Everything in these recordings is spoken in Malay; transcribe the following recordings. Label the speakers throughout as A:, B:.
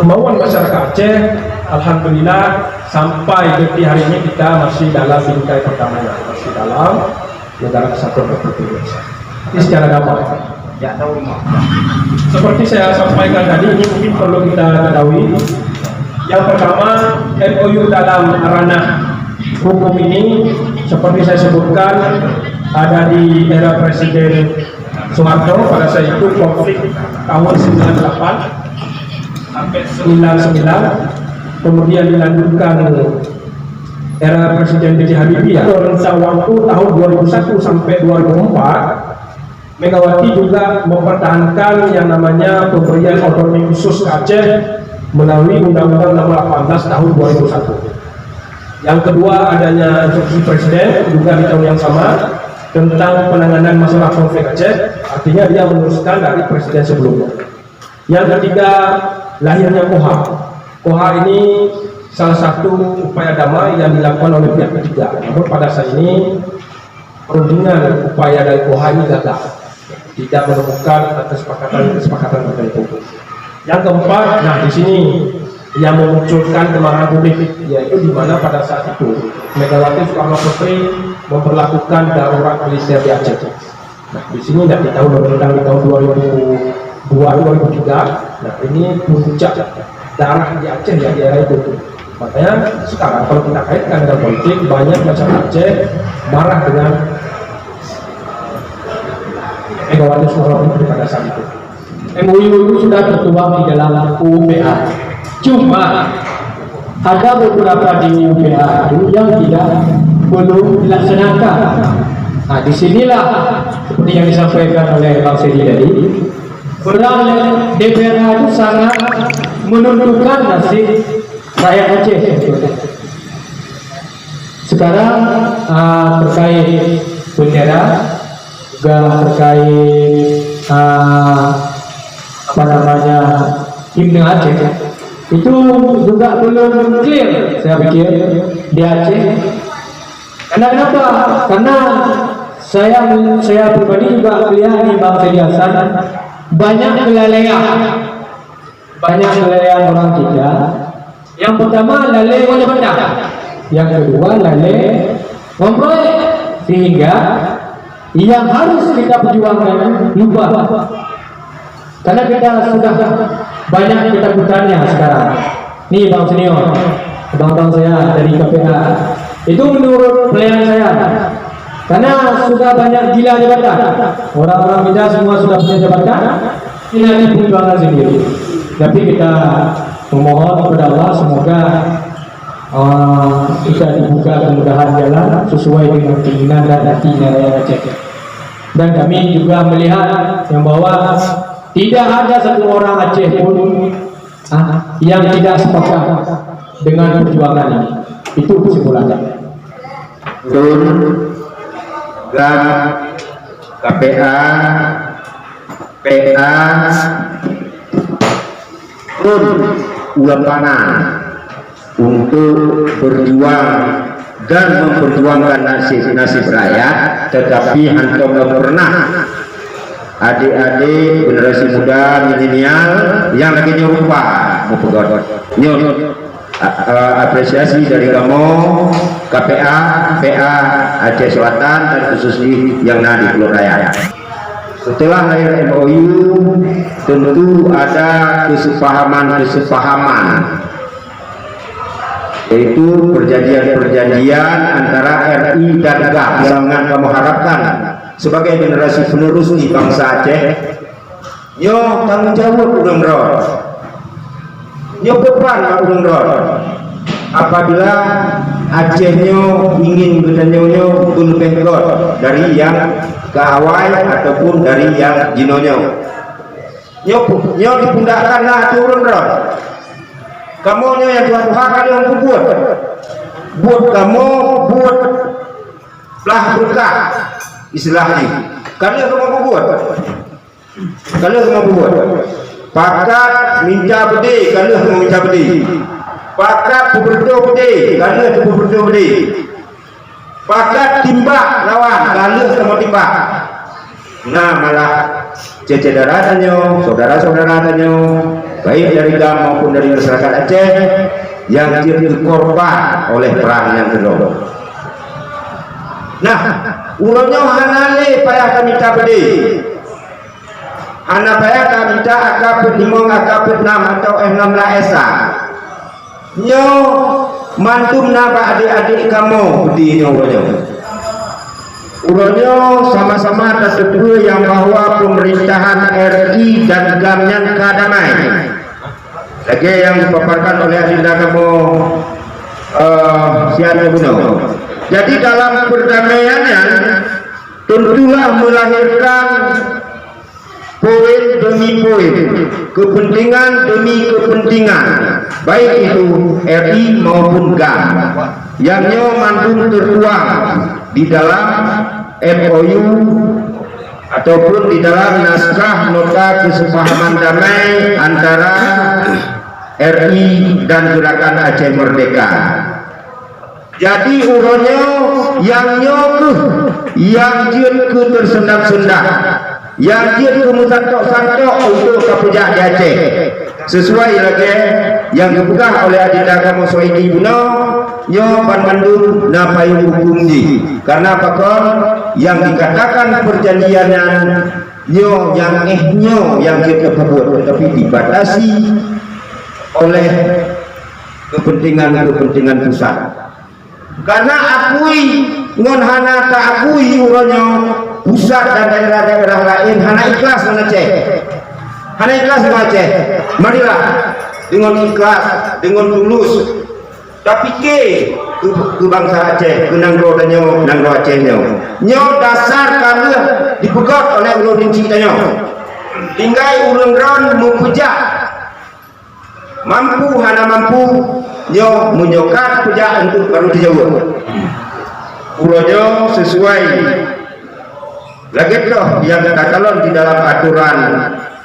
A: kemauan masyarakat Aceh, alhamdulillah sampai detik hari ini kita masih dalam bingkai pertamanya, masih dalam negara kesatuan Republik Indonesia. Ini secara damai. Ya, tahu. Seperti saya sampaikan tadi, ini mungkin perlu kita ketahui. Yang pertama, MOU dalam ranah hukum ini, seperti saya sebutkan, ada di era Presiden Soeharto. Pada saat itu konflik tahun 98 sampai 99, kemudian dilanjutkan era Presiden B.J. Habibie, rentang waktu tahun 2001 sampai 2004. Megawati juga mempertahankan yang namanya pemberian otonomi khusus ke Aceh melalui Undang-Undang Nomor 18 tahun 2001. Yang kedua, adanya instruksi Presiden juga di tahun yang sama tentang penanganan masalah konflik Aceh, artinya dia meneruskan dari Presiden sebelumnya. Yang ketiga, lahirnya KOHA. KOHA ini salah satu upaya damai yang dilakukan oleh pihak ketiga. Namun pada saat ini perundingan upaya dari KOHA ini gagal, tidak menemukan kesepakatan tertentu. Yang keempat, nah di sini yang memunculkan kemarahan publik, yaitu di mana pada saat itu Megawati Soekarno Putri memperlakukan darurat militer di Aceh. Nah di sini tidak ditahu tentang di tahun 2002-2003. Nah ini puncak darah di Aceh ya di era itu. Makanya sekarang kalau kita kaitkan dengan politik, banyak masyarakat Aceh marah dengan Megawati Soekarno Putri pada saat itu.
B: MOU itu sudah tertuang di dalam UPA. Cuma ada beberapa di UPA itu yang belum dilaksanakan. Nah, disinilah seperti yang disampaikan oleh Bang Sedi tadi, peran DPR itu sangat menentukan nasib rakyat Aceh. Sekarang terkait bendera, juga terkait himne Aceh itu juga belum clear, saya pikir, di Aceh. Karena kenapa? Karena saya pribadi juga melihat di Bang Sedi Hasan banyak kelalaian orang kita. Yang pertama, lalai wajah, yang kedua lalai memproyek, sehingga yang harus kita perjuangkan lupa. Karena kita sudah banyak ketakutannya sekarang. Nih Bang Senior, bang saya dari KPA, itu menurut pelayan saya, karena sudah banyak gila jabatan. Orang-orang kita semua sudah punya jabatan, ini nanti perjuangan sendiri. Tapi kita memohon kepada Allah semoga kita dibuka kemudahan jalan sesuai dengan keinginan dan hatinya rakyat Aceh. Dan kami juga melihat yang bahwa tidak ada satu orang Aceh pun yang tidak sepakat dengan perjuangan ini. Itu kesimpulannya.
C: Dan KPA, PA, pun ulang panah untuk berjuang dan memperjuangkan nasib rakyat, tetapi hantu pernah adik-adik generasi muda milenial yang lagi nyoba apresiasi dari kamu KPA, PA Aceh Selatan dan khususnya yang di Pulau Raya. Setelah lahir MOU, tentu ada kesepahaman, yaitu perjanjian antara RI dan GAP. Sangat kamu harapkan sebagai generasi penerus di bangsa Aceh, nyo tanggung jawab udang rod, nyo beban udang rod. Apabila Aceh nyo ingin berdanyo pun pengkot dari yang keawai ataupun dari yang jinonyo, nyo dipundakkanlah turun rod. Kamu nyo yang Tuhan kalian buat kamu buat lah berkah. Istilahnya kalian mau buat pakat minta bedi, kalian mau minta bedi, pakat berdoa bedi, kalian berdoa bedi, pakat timbak lawan, kalian mau timbak. Nah malah saudara-saudara baik dari GAM maupun dari masyarakat Aceh yang jadi korban oleh perang yang kedua. Nah, ulunnya hanale payah kami tabedi. Hana payah kami tak akapit 5 akapit 6 atau 16 esa. Nyo mantum napa adik-adik kamu bedi nyo ulunnya. Ulunnya sama-sama tersetua yang bahwa pemerintahan RI dan GAM-nya kadamai. Lagi yang dipaparkan oleh adinda kamu siapa guna. Jadi dalam perdamaiannya tentulah melahirkan poin demi poin, kepentingan demi kepentingan, baik itu RI maupun GAM, yang mantul tertuang di dalam MOU ataupun di dalam naskah nota kesepahaman damai antara RI dan Gerakan Aceh Merdeka. Jadi uronyo yang nyokuh, yang jin ke tersendak-sendak, yang jin ke musantok-santok untuk kapujak di Aceh. Sesuai lagi yang dibuka oleh adinda kamu Soedi Buno, nyo pan mandum na payung hukum di. Karena pakon yang dikatakan perjanjiannya nyo yang kita buat, tetapi dibatasi oleh kepentingan pusat. Karena akui ngon hana tak akui uronyo pusat dan daerah-daerah lain hana ikhlas mengecek, hana ikhlas mengecek. Marilah dengan ikhlas, dengan tulus, tapi ke bangsa Aceh, ke nangro danyo, nangro Aceh nyo dasar karena dipegot oleh ulun rinci danyo. Tinggai ulun ron mempujak, mampu hana mampu nyo menyokat pujak untuk baru dijawab. Ulunyo sesuai lagi toh yang terkalon di dalam aturan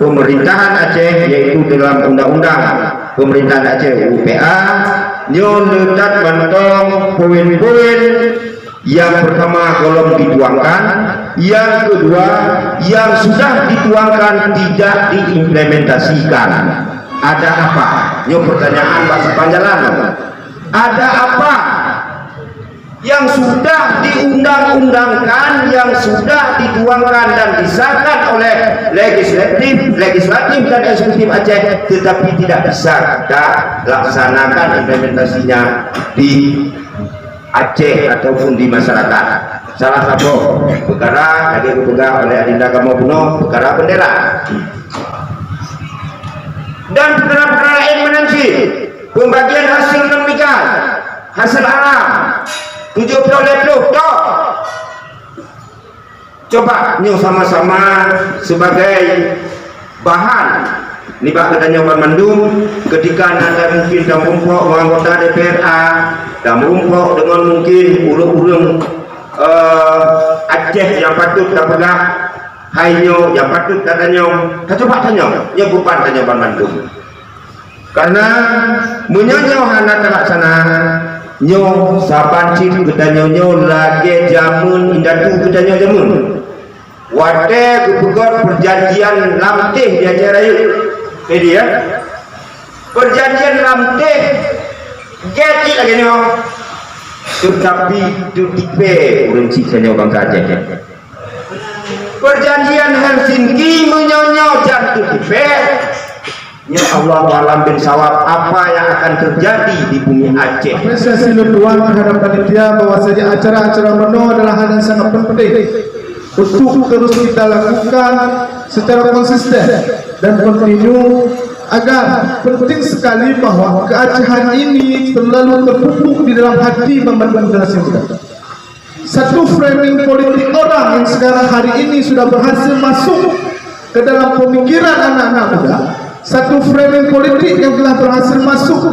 C: pemerintahan Aceh, yaitu dalam undang-undang pemerintahan Aceh UPA, nyo letak bantong poin-poin. Yang pertama golong dituangkan, yang kedua yang sudah dituangkan tidak diimplementasikan. Ada apa? Nyo pertanyaan Pak Sepanjalan. Ada apa yang sudah diundang-undangkan, yang sudah dituangkan dan disahkan oleh legislatif dan eksekutif Aceh, tetapi tidak bisa dilaksanakan implementasinya di Aceh ataupun di masyarakat. Salah satu perkara lagi dipegang oleh adinda kamu Buno, perkara bendera. Dan perkara-perkara lain menanti pembagian hasil demikian, hasil alam 70 tok. Coba nyo sama-sama sebagai bahan ni pak katanya Pak Mandum, ketika anda mungkin dan umpok anggota DPRA dan umpok dengan mungkin urung-urung Aceh yang patut dapat hainyo yang patut katanya, coba tanya bukan tanya Pak Mandum, karena menyanyo hana terlaksana nyo saban cip katanya nyo lagi jamun indatu katanya jamun wate kepegot perjanjian lamtih di Aceh Rayu. Jadi ya, perjanjian lamtih jadi lagi nyo, tetapi itu tipe urun cikanya bangsa Aceh. Perjanjian Helsinki menyonyo jantung tipe. Ya Allah alam bin sawab, apa yang akan terjadi di bumi Aceh.
D: Apresiasi luar terhadap panitia bahwasanya acara-acara Meno adalah hal yang sangat penting untuk terus kita lakukan secara konsisten dan kontinu, agar penting sekali bahwa keacehan ini selalu terpupuk di dalam hati membangun generasi muda. Satu framing politik orang yang sekarang hari ini sudah berhasil masuk ke dalam pemikiran anak-anak muda, satu framing politik yang telah berhasil masuk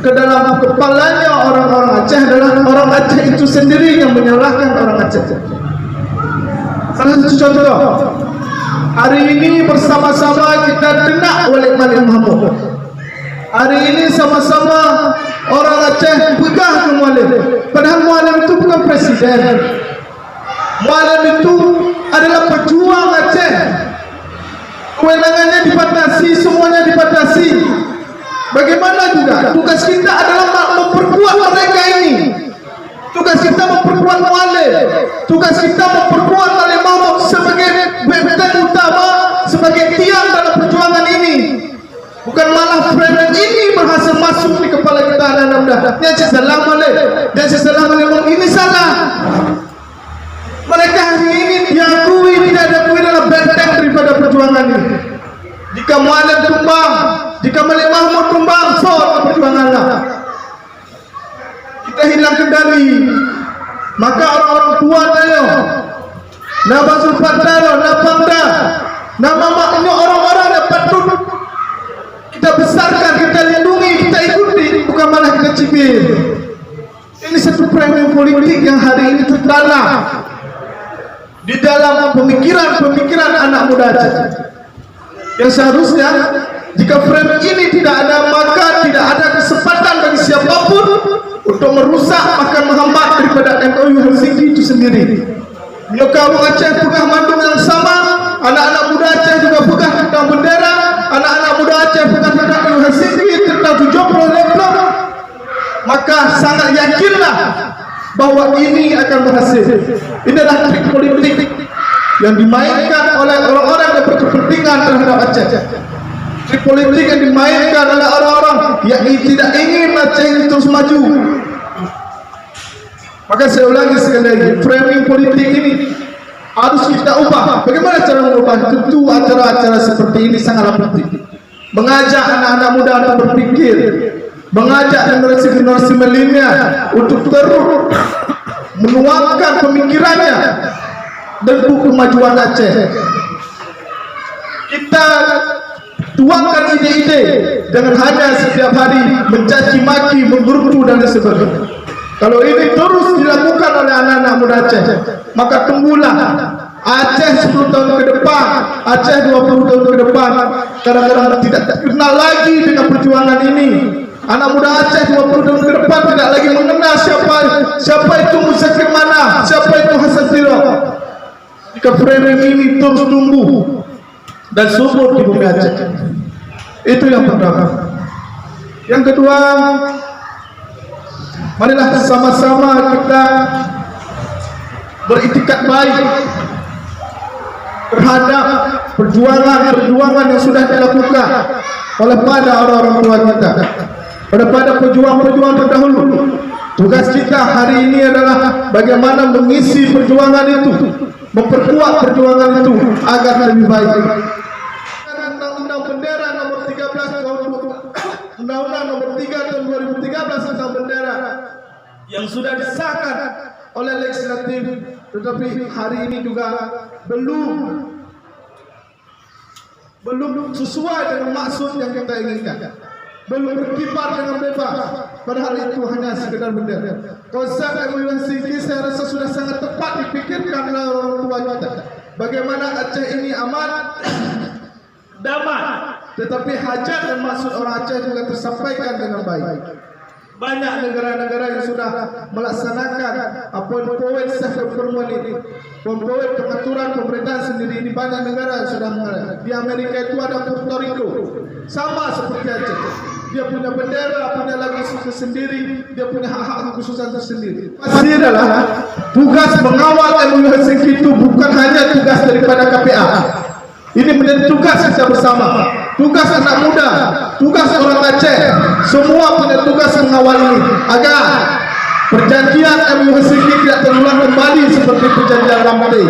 D: ke dalam kepalanya orang-orang Aceh adalah orang Aceh itu sendiri yang menyalahkan orang Aceh. Salah satu contoh, hari ini bersama-sama kita kena oleh Malik Mahmud. Hari ini sama-sama orang Aceh pegah ke Mualim, padahal Mualim itu bukan presiden. Mualim itu adalah pejuang Aceh. kewenangannya dibatasi, semuanya dibatasi. Bagaimana juga tugas kita adalah memperkuat mereka ini. Tugas kita memperkuat mualim, tugas kita memperkuat alim umum sebagai benteng utama, sebagai tiang dalam perjuangan ini. Bukan malah framing ini berhasil masuk di kepala kita anak-anak. Dia salah malih, dia salah malih, ini salah. Mereka hari ini diakui, tidak diakui dalam benteng daripada perjuangan ini. Jika mualim tumbang, jika Malik Mahmud tumbang, soal perjuanganlah. Kita hilang kendali, maka orang-orang tua tayo, Nabasul Fataro, Napangda, nama maknya orang-orang yang patut kita besarkan, kita lindungi, kita ikuti, bukan malah kita cibir. Ini satu framing politik yang hari ini tertanam di dalam pemikiran anak muda Aceh. Yang seharusnya jika frame ini tidak ada, maka tidak ada kesempatan bagi siapapun untuk merusak, bahkan menghambat daripada MOU Helsinki itu sendiri. Nyokawang Aceh pegang mandung yang sama, anak-anak muda Aceh juga pegang tentang bendera, anak-anak muda Aceh pegang tentang MOU Helsinki tentang 70 leblok, maka sangat yakinlah bahwa ini akan berhasil. Ini adalah trik politik yang dimainkan oleh orang-orang yang berkepentingan terhadap Aceh. Trik politik yang dimainkan oleh orang-orang yang tidak ingin Aceh ini terus maju. Maka saya ulangi sekali lagi, framing politik ini harus kita ubah. Bagaimana cara mengubah? Tentu acara-acara seperti ini sangatlah penting. Mengajak anak-anak muda untuk berpikir, mengajak generasi-generasi milenial untuk terus menuangkan pemikirannya dan kemajuan Aceh. Kita tuangkan ide-ide, jangan hanya setiap hari mencaci maki, menggerutu dan sebagainya. Kalau ini terus dilakukan oleh anak-anak muda Aceh, maka tunggulah Aceh 10 tahun ke depan, Aceh 20 tahun ke depan, kadang-kadang tidak kenal lagi dengan perjuangan ini. Anak muda Aceh 20 tahun ke depan tidak lagi mengenal siapa itu Musafir Mana, siapa itu Hasan Siro. Jika framing ini terus tumbuh dan subur di bumi Aceh. Itu yang pertama. Yang kedua, marilah sama-sama kita beriktikat baik terhadap perjuangan yang sudah dilakukan oleh pada orang-orang tua kita, pada pejuang-pejuang terdahulu. Tugas kita hari ini adalah bagaimana mengisi perjuangan itu, memperkuat perjuangan itu agar lebih baik. Undang-Undang Bendera nomor 13 tahun Undang-Undang nomor 3 tahun 2013 tentang bendera yang sudah disahkan oleh legislatif, tetapi hari ini juga belum sesuai dengan maksud yang kita inginkan, belum berkibar dengan bebas, padahal itu hanya sekedar bendera. Konsep MOU Helsinki saya rasa sudah sangat tepat dipikirkan oleh orang tua kita. Bagaimana Aceh ini aman, damai, tetapi hajat dan maksud orang Aceh juga tersampaikan dengan baik. Banyak negara-negara yang sudah melaksanakan poin-poin self-government ini, poin-poin pengaturan pemerintahan sendiri. Di banyak negara sudah mengalami. Di Amerika itu ada Puerto Rico, sama seperti Aceh. Dia punya bendera, punya lagu tersendiri, dia punya hak-hak kekhususan tersendiri. Pasti adalah tugas mengawal MOU Helsinki itu bukan hanya tugas daripada KPA. Ini menjadi tugas kita bersama, tugas anak muda, tugas orang Aceh. Semua punya tugas mengawal ini agar perjanjian MOU Helsinki tidak terulang kembali seperti perjanjian Lamptey.